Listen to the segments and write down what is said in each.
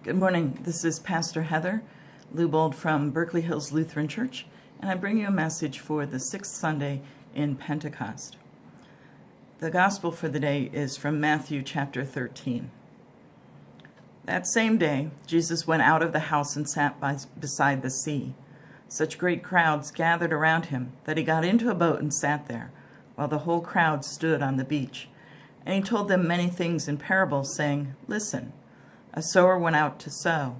Good morning. This is Pastor Heather Lubold from Berkeley Hills Lutheran Church, and I bring you a message for the 6th Sunday in Pentecost. The gospel for the day is from Matthew chapter 13. That same day, Jesus went out of the house and sat beside the sea. Such great crowds gathered around him that he got into a boat and sat there, while the whole crowd stood on the beach. And he told them many things in parables, saying, "Listen, a sower went out to sow,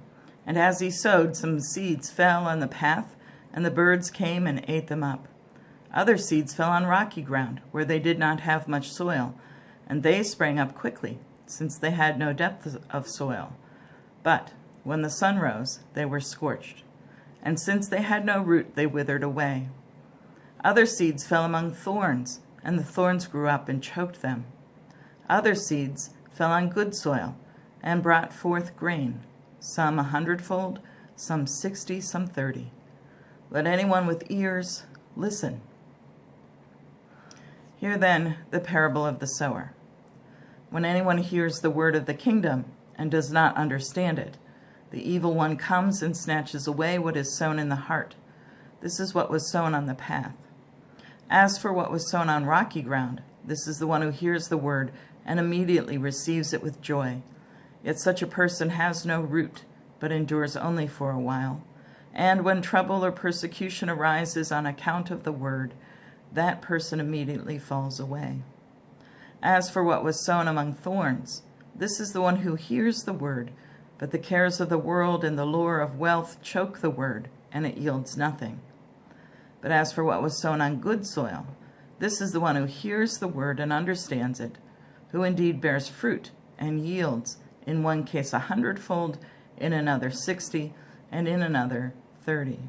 and as he sowed, some seeds fell on the path, and the birds came and ate them up. Other seeds fell on rocky ground, where they did not have much soil, and they sprang up quickly, since they had no depth of soil. But when the sun rose, they were scorched, and since they had no root, they withered away. Other seeds fell among thorns, and the thorns grew up and choked them. Other seeds fell on good soil, and brought forth grain, some 100-fold, some 60, some 30. Let anyone with ears listen." Hear then the parable of the sower. When anyone hears the word of the kingdom and does not understand it, the evil one comes and snatches away what is sown in the heart. This is what was sown on the path. As for what was sown on rocky ground, this is the one who hears the word and immediately receives it with joy. Yet such a person has no root, but endures only for a while. And when trouble or persecution arises on account of the word, that person immediately falls away. As for what was sown among thorns, this is the one who hears the word, but the cares of the world and the lure of wealth choke the word, and it yields nothing. But as for what was sown on good soil, this is the one who hears the word and understands it, who indeed bears fruit and yields, in one case 100-fold, in another 60, and in another 30.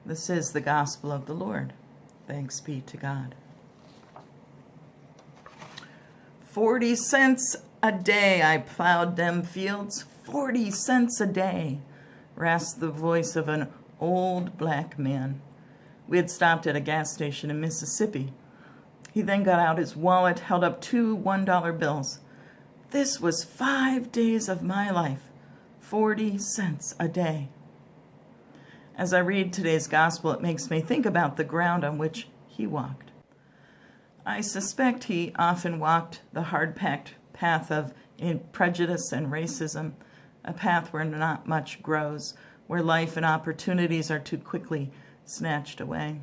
This is the gospel of the Lord. Thanks be to God. 40 cents a day I plowed them fields, 40 cents a day, rasped the voice of an old black man. We had stopped at a gas station in Mississippi. He then got out his wallet, held up 2 $1 bills. This was 5 days of my life, 40 cents a day. As I read today's gospel, it makes me think about the ground on which he walked. I suspect he often walked the hard-packed path of prejudice and racism, a path where not much grows, where life and opportunities are too quickly snatched away.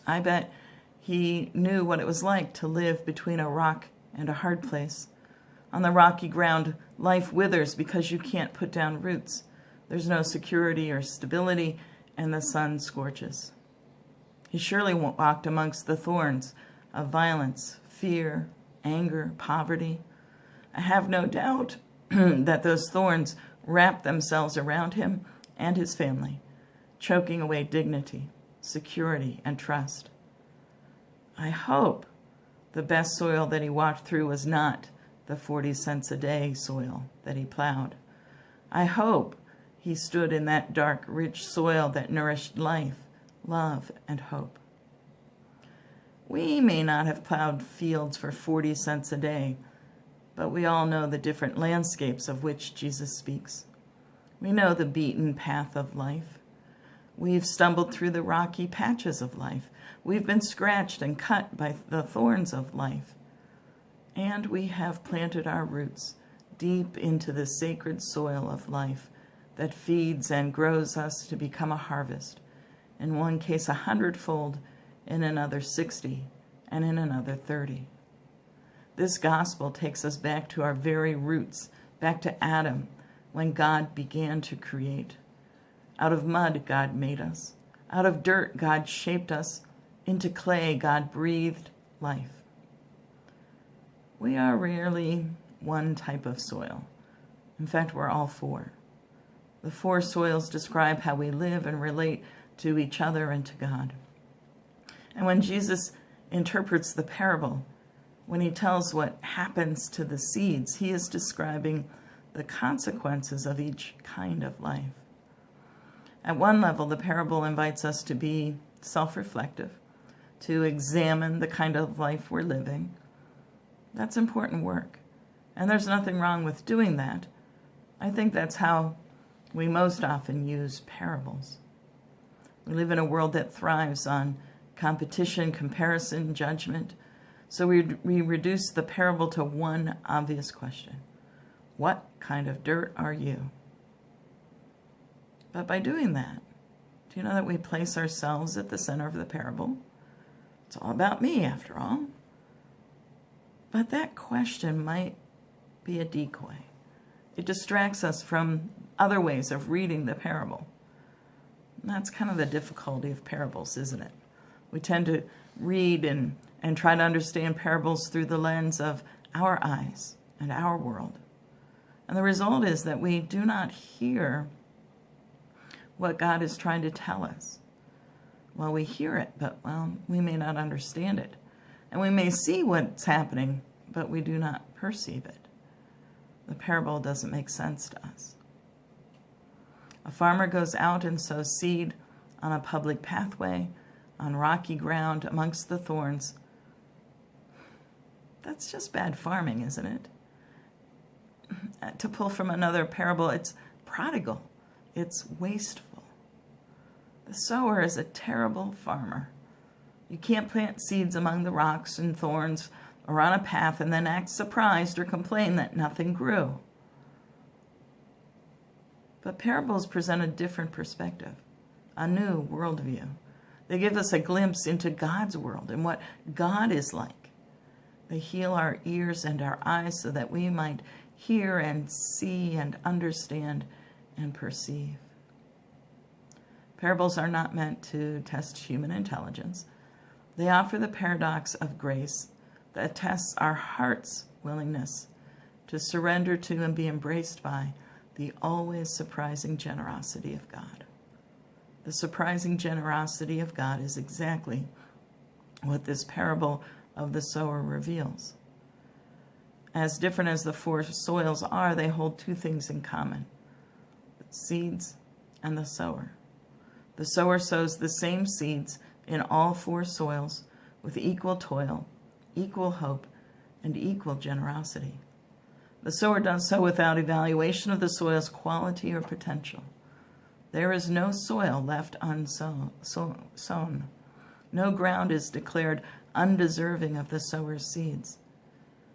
I bet he knew what it was like to live between a rock and a hard place. On the rocky ground, life withers because you can't put down roots. There's no security or stability, and the sun scorches. He surely walked amongst the thorns of violence, fear, anger, poverty. I have no doubt that those thorns wrapped themselves around him and his family, choking away dignity, security, and trust. I hope the best soil that he walked through was not the 40 cents a day soil that he plowed. I hope he stood in that dark, rich soil that nourished life, love, and hope. We may not have plowed fields for 40 cents a day, but we all know the different landscapes of which Jesus speaks. We know the beaten path of life. We've stumbled through the rocky patches of life. We've been scratched and cut by the thorns of life. And we have planted our roots deep into the sacred soil of life that feeds and grows us to become a harvest, in one case 100-fold, in another 60, and in another 30. This gospel takes us back to our very roots, back to Adam, when God began to create. Out of mud, God made us. Out of dirt, God shaped us. Into clay, God breathed life. We are rarely one type of soil. In fact, we're all 4. The 4 soils describe how we live and relate to each other and to God. And when Jesus interprets the parable, when he tells what happens to the seeds, he is describing the consequences of each kind of life. At one level, the parable invites us to be self-reflective, to examine the kind of life we're living. That's important work. And there's nothing wrong with doing that. I think that's how we most often use parables. We live in a world that thrives on competition, comparison, judgment. So we reduce the parable to one obvious question. What kind of dirt are you? But by doing that, do you know that we place ourselves at the center of the parable? It's all about me, after all. But that question might be a decoy. It distracts us from other ways of reading the parable. And that's kind of the difficulty of parables, isn't it? We tend to read and try to understand parables through the lens of our eyes and our world. And the result is that we do not hear what God is trying to tell us. Well, we hear it, but, we may not understand it. And we may see what's happening, but we do not perceive it. The parable doesn't make sense to us. A farmer goes out and sows seed on a public pathway, on rocky ground, amongst the thorns. That's just bad farming, isn't it? To pull from another parable, it's prodigal. It's wasteful. The sower is a terrible farmer. You can't plant seeds among the rocks and thorns or on a path and then act surprised or complain that nothing grew. But parables present a different perspective, a new worldview. They give us a glimpse into God's world and what God is like. They heal our ears and our eyes so that we might hear and see and understand and perceive. Parables are not meant to test human intelligence. They offer the paradox of grace that tests our heart's willingness to surrender to and be embraced by the always surprising generosity of God. The surprising generosity of God is exactly what this parable of the sower reveals. As different as the four soils are, they hold two things in common: the seeds and the sower. The sower sows the same seeds in all four soils with equal toil, equal hope, and equal generosity. The sower does so without evaluation of the soil's quality or potential. There is no soil left unsown. No ground is declared undeserving of the sower's seeds.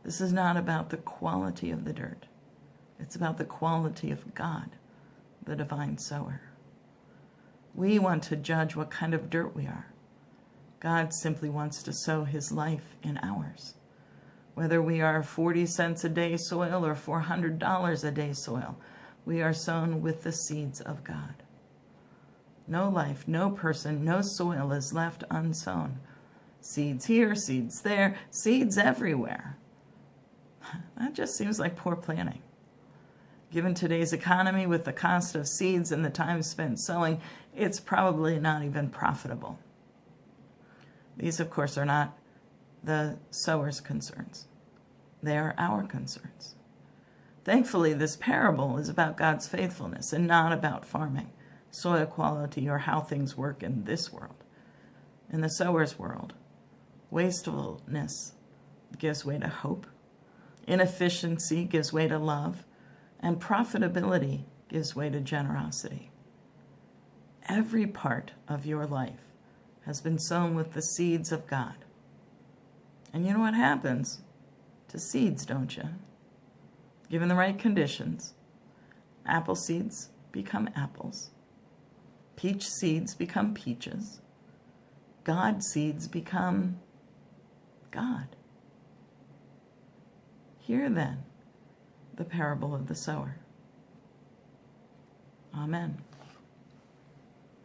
This is not about the quality of the dirt. It's about the quality of God, the divine sower. We want to judge what kind of dirt we are. God simply wants to sow his life in ours. Whether we are 40 cents a day soil or $400 a day soil, we are sown with the seeds of God. No life, no person, no soil is left unsown. Seeds here, seeds there, seeds everywhere. That just seems like poor planning. Given today's economy, with the cost of seeds and the time spent sowing, it's probably not even profitable. These, of course, are not the sower's concerns. They are our concerns. Thankfully, this parable is about God's faithfulness and not about farming, soil quality, or how things work in this world. In the sower's world, wastefulness gives way to hope, inefficiency gives way to love, and profitability gives way to generosity. Every part of your life has been sown with the seeds of God. And you know what happens to seeds, don't you? Given the right conditions, apple seeds become apples. Peach seeds become peaches. God seeds become God. Hear then the parable of the sower. Amen.